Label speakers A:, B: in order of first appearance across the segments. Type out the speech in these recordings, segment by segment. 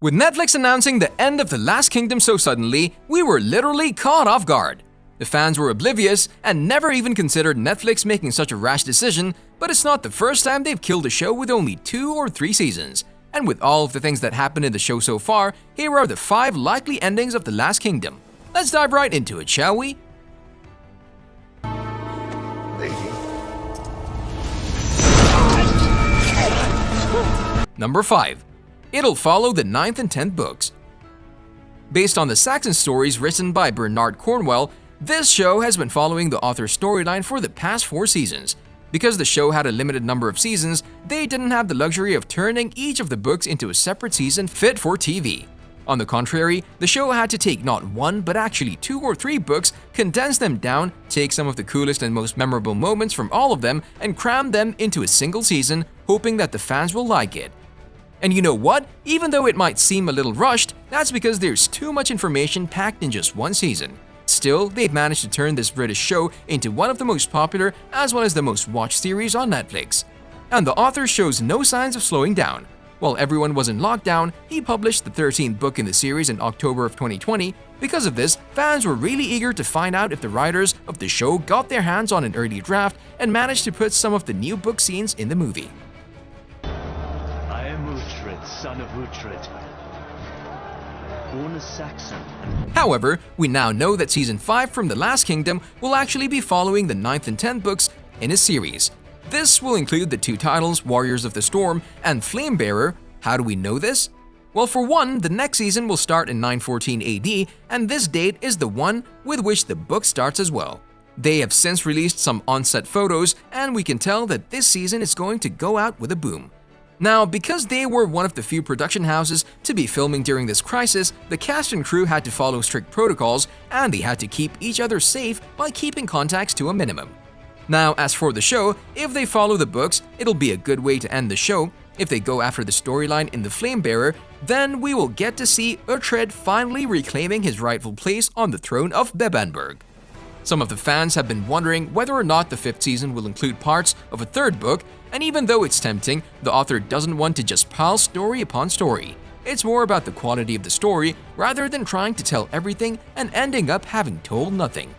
A: With Netflix announcing the end of The Last Kingdom so suddenly, we were literally caught off guard. The fans were oblivious and never even considered Netflix making such a rash decision, but it's not the first time they've killed a show with only 2 or 3 seasons. And with all of the things that happened in the show so far, here are the 5 likely endings of The Last Kingdom. Let's dive right into it, shall we? Number 5. It'll follow the 9th and 10th books. Based on the Saxon stories written by Bernard Cornwell, this show has been following the author's storyline for the past 4 seasons. Because the show had a limited number of seasons, they didn't have the luxury of turning each of the books into a separate season fit for TV. On the contrary, the show had to take not 1 but actually 2 or 3 books, condense them down, take some of the coolest and most memorable moments from all of them, and cram them into a single season, hoping that the fans will like it. And you know what? Even though it might seem a little rushed, that's because there's too much information packed in just 1 season. Still, they've managed to turn this British show into one of the most popular as well as the most watched series on Netflix. And the author shows no signs of slowing down. While everyone was in lockdown, he published the 13th book in the series in October of 2020. Because of this, fans were really eager to find out if the writers of the show got their hands on an early draft and managed to put some of the new book scenes in the movie.
B: I am Uhtred, son of Uhtred, born a Saxon.
A: However, we now know that Season 5 from The Last Kingdom will actually be following the 9th and 10th books in a series. This will include the 2 titles, Warriors of the Storm and Flamebearer. How do we know this? Well, for one, the next season will start in 914 AD, and this date is the one with which the book starts as well. They have since released some on-set photos, and we can tell that this season is going to go out with a boom. Now, because they were one of the few production houses to be filming during this crisis, the cast and crew had to follow strict protocols, and they had to keep each other safe by keeping contacts to a minimum. Now, as for the show, if they follow the books, it'll be a good way to end the show. If they go after the storyline in the Flamebearer, then we will get to see Uhtred finally reclaiming his rightful place on the throne of Bebbanburg. Some of the fans have been wondering whether or not the 5th season will include parts of a 3rd book, and even though it's tempting, the author doesn't want to just pile story upon story. It's more about the quality of the story rather than trying to tell everything and ending up having told nothing.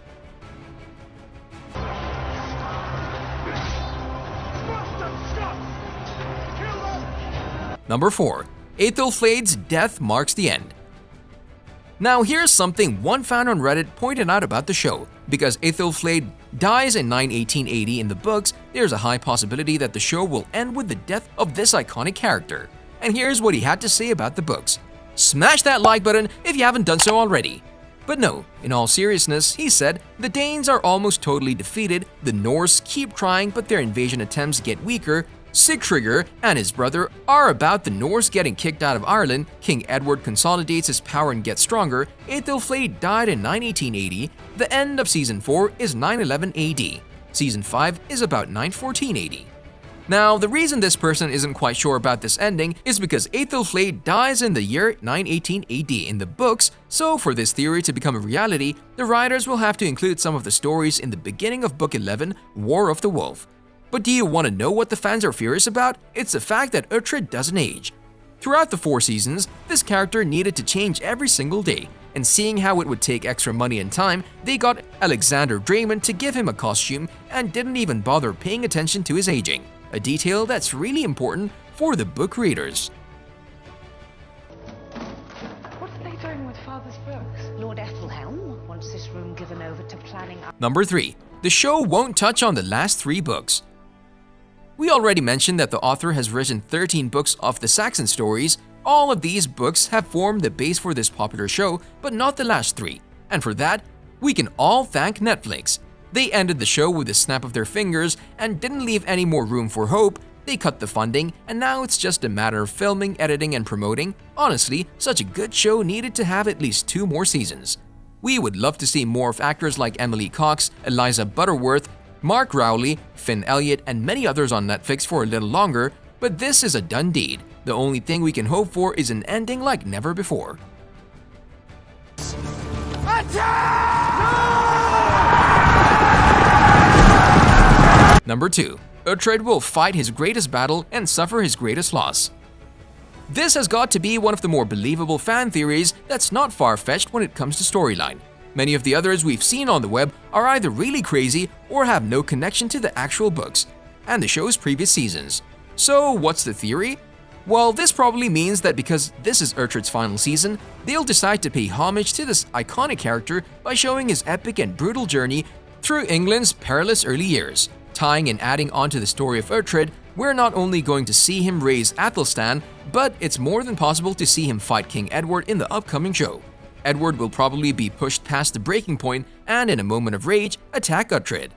A: Number 4. AETHELFLAED'S death marks the end. Now here's something one fan on Reddit pointed out about the show. Because AETHELFLAED dies in 918 AD in the books, there's a high possibility that the show will end with the death of this iconic character. And here's what he had to say about the books. Smash that like button if you haven't done so already. But no, in all seriousness, he said, the Danes are almost totally defeated, the Norse keep trying but their invasion attempts get weaker, Sigtrygr and his brother are about the Norse getting kicked out of Ireland, King Edward consolidates his power and gets stronger, AETHELFLAED died in 918 AD, the end of Season 4 is 911 AD, Season 5 is about 914 AD. Now, the reason this person isn't quite sure about this ending is because AETHELFLAED dies in the year 918 AD in the books, so for this theory to become a reality, the writers will have to include some of the stories in the beginning of Book 11, War of the Wolf. But do you want to know what the fans are furious about? It's the fact that Uhtred doesn't age. Throughout the 4 seasons, this character needed to change every single day, and seeing how it would take extra money and time, they got Alexander Draymond to give him a costume and didn't even bother paying attention to his aging, a detail that's really important for the book readers.
C: What are they doing with Father's books?
D: Lord Ethelhelm wants this room given over to planning.
A: Number 3. The show won't touch on the last 3 books. We already mentioned that the author has written 13 books of the Saxon stories. All of these books have formed the base for this popular show, but not the last 3. And for that, we can all thank Netflix. They ended the show with a snap of their fingers and didn't leave any more room for hope. They cut the funding, and now it's just a matter of filming, editing, and promoting. Honestly, such a good show needed to have at least 2 more seasons. We would love to see more of actors like Emily Cox, Eliza Butterworth, Mark Rowley, Finn Elliott, and many others on Netflix for a little longer, but this is a done deed. The only thing we can hope for is an ending like never before. Number 2. Uhtred will fight his greatest battle and suffer his greatest loss. This has got to be one of the more believable fan theories that's not far-fetched when it comes to storyline. Many of the others we've seen on the web are either really crazy or have no connection to the actual books and the show's previous seasons. So what's the theory? Well, this probably means that because this is Uhtred's final season, they'll decide to pay homage to this iconic character by showing his epic and brutal journey through England's perilous early years. Tying and adding onto the story of Uhtred, we're not only going to see him raise Aethelstan, but it's more than possible to see him fight King Edward in the upcoming show. Edward will probably be pushed past the breaking point and in a moment of rage, attack Uhtred.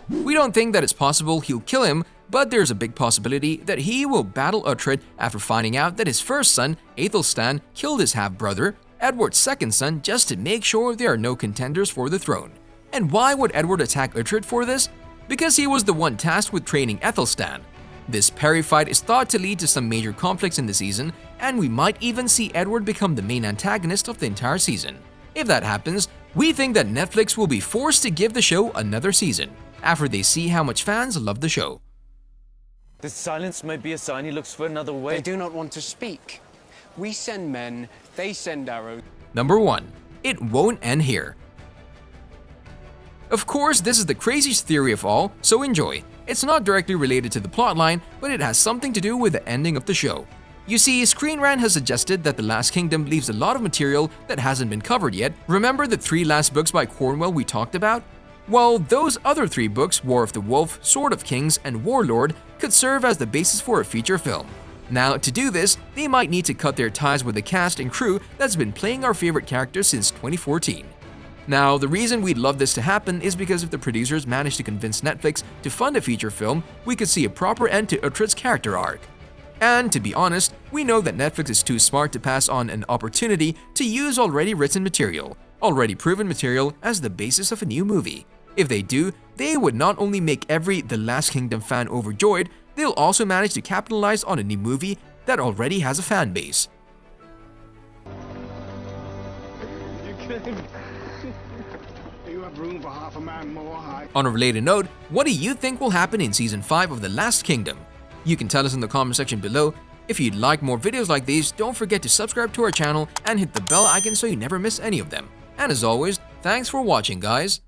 A: We don't think that it's possible he'll kill him, but there's a big possibility that he will battle Uhtred after finding out that his first son, Aethelstan, killed his half-brother, Edward's second son, just to make sure there are no contenders for the throne. And why would Edward attack Uhtred for this? Because he was the one tasked with training Aethelstan. This Perry fight is thought to lead to some major conflicts in the season, and we might even see Edward become the main antagonist of the entire season. If that happens, we think that Netflix will be forced to give the show another season, after they see how much fans love the show.
B: This silence may be a sign he looks for another way.
E: They do not want to speak. We send men, they send arrows.
A: Number 1. It won't end here. Of course, this is the craziest theory of all, so enjoy. It's not directly related to the plotline, but it has something to do with the ending of the show. You see, Screen Rant has suggested that The Last Kingdom leaves a lot of material that hasn't been covered yet. Remember the 3 last books by Cornwell we talked about? Well, those other 3 books, War of the Wolf, Sword of Kings, and Warlord, could serve as the basis for a feature film. Now, to do this, they might need to cut their ties with the cast and crew that's been playing our favorite characters since 2014. Now, the reason we'd love this to happen is because if the producers manage to convince Netflix to fund a feature film, we could see a proper end to Uhtred's character arc. And to be honest, we know that Netflix is too smart to pass on an opportunity to use already written material, already proven material as the basis of a new movie. If they do, they would not only make every The Last Kingdom fan overjoyed, they'll also manage to capitalize on a new movie that already has a fan base.
F: You have room for half a man more high.
A: On a related note, what do you think will happen in Season 5 of The Last Kingdom? You can tell us in the comment section below. If you'd like more videos like these, don't forget to subscribe to our channel and hit the bell icon so you never miss any of them. And as always, thanks for watching, guys.